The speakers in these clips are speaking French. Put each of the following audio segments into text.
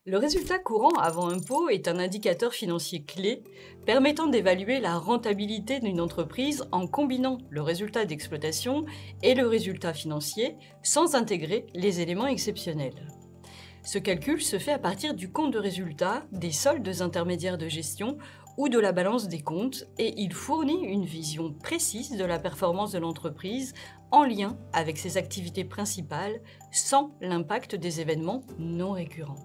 Le résultat courant avant impôt est un indicateur financier clé permettant d'évaluer la rentabilité d'une entreprise en combinant le résultat d'exploitation et le résultat financier sans intégrer les éléments exceptionnels. Ce calcul se fait à partir du compte de résultat, des soldes intermédiaires de gestion ou de la balance des comptes et il fournit une vision précise de la performance de l'entreprise en lien avec ses activités principales sans l'impact des événements non récurrents.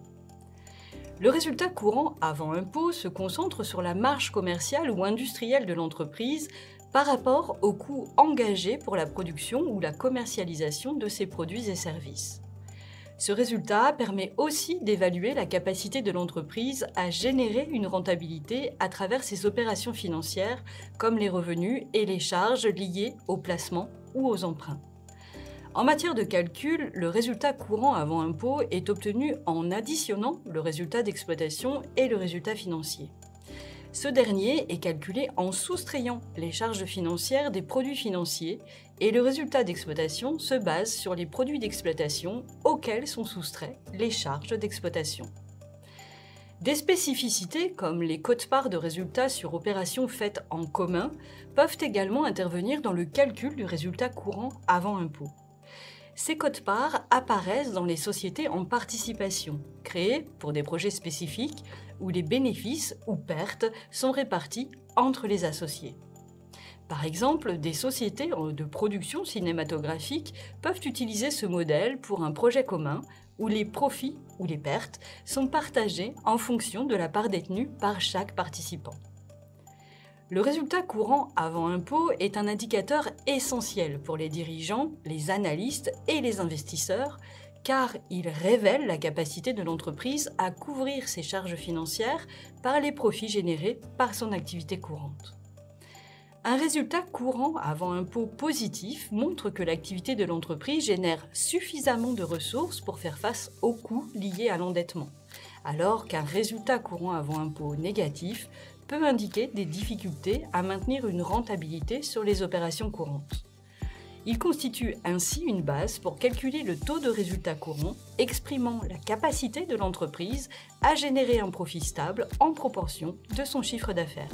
Le résultat courant avant impôt se concentre sur la marge commerciale ou industrielle de l'entreprise par rapport aux coûts engagés pour la production ou la commercialisation de ses produits et services. Ce résultat permet aussi d'évaluer la capacité de l'entreprise à générer une rentabilité à travers ses opérations financières comme les revenus et les charges liées aux placements ou aux emprunts. En matière de calcul, le résultat courant avant impôt est obtenu en additionnant le résultat d'exploitation et le résultat financier. Ce dernier est calculé en soustrayant les charges financières des produits financiers et le résultat d'exploitation se base sur les produits d'exploitation auxquels sont soustraits les charges d'exploitation. Des spécificités comme les quotes-parts de résultats sur opérations faites en commun peuvent également intervenir dans le calcul du résultat courant avant impôt. Ces quotes-parts apparaissent dans les sociétés en participation, créées pour des projets spécifiques où les bénéfices ou pertes sont répartis entre les associés. Par exemple, des sociétés de production cinématographique peuvent utiliser ce modèle pour un projet commun où les profits ou les pertes sont partagés en fonction de la part détenue par chaque participant. Le résultat courant avant impôt est un indicateur essentiel pour les dirigeants, les analystes et les investisseurs car il révèle la capacité de l'entreprise à couvrir ses charges financières par les profits générés par son activité courante. Un résultat courant avant impôt positif montre que l'activité de l'entreprise génère suffisamment de ressources pour faire face aux coûts liés à l'endettement, alors qu'un résultat courant avant impôt négatif peut indiquer des difficultés à maintenir une rentabilité sur les opérations courantes. Il constitue ainsi une base pour calculer le taux de résultat courant, exprimant la capacité de l'entreprise à générer un profit stable en proportion de son chiffre d'affaires.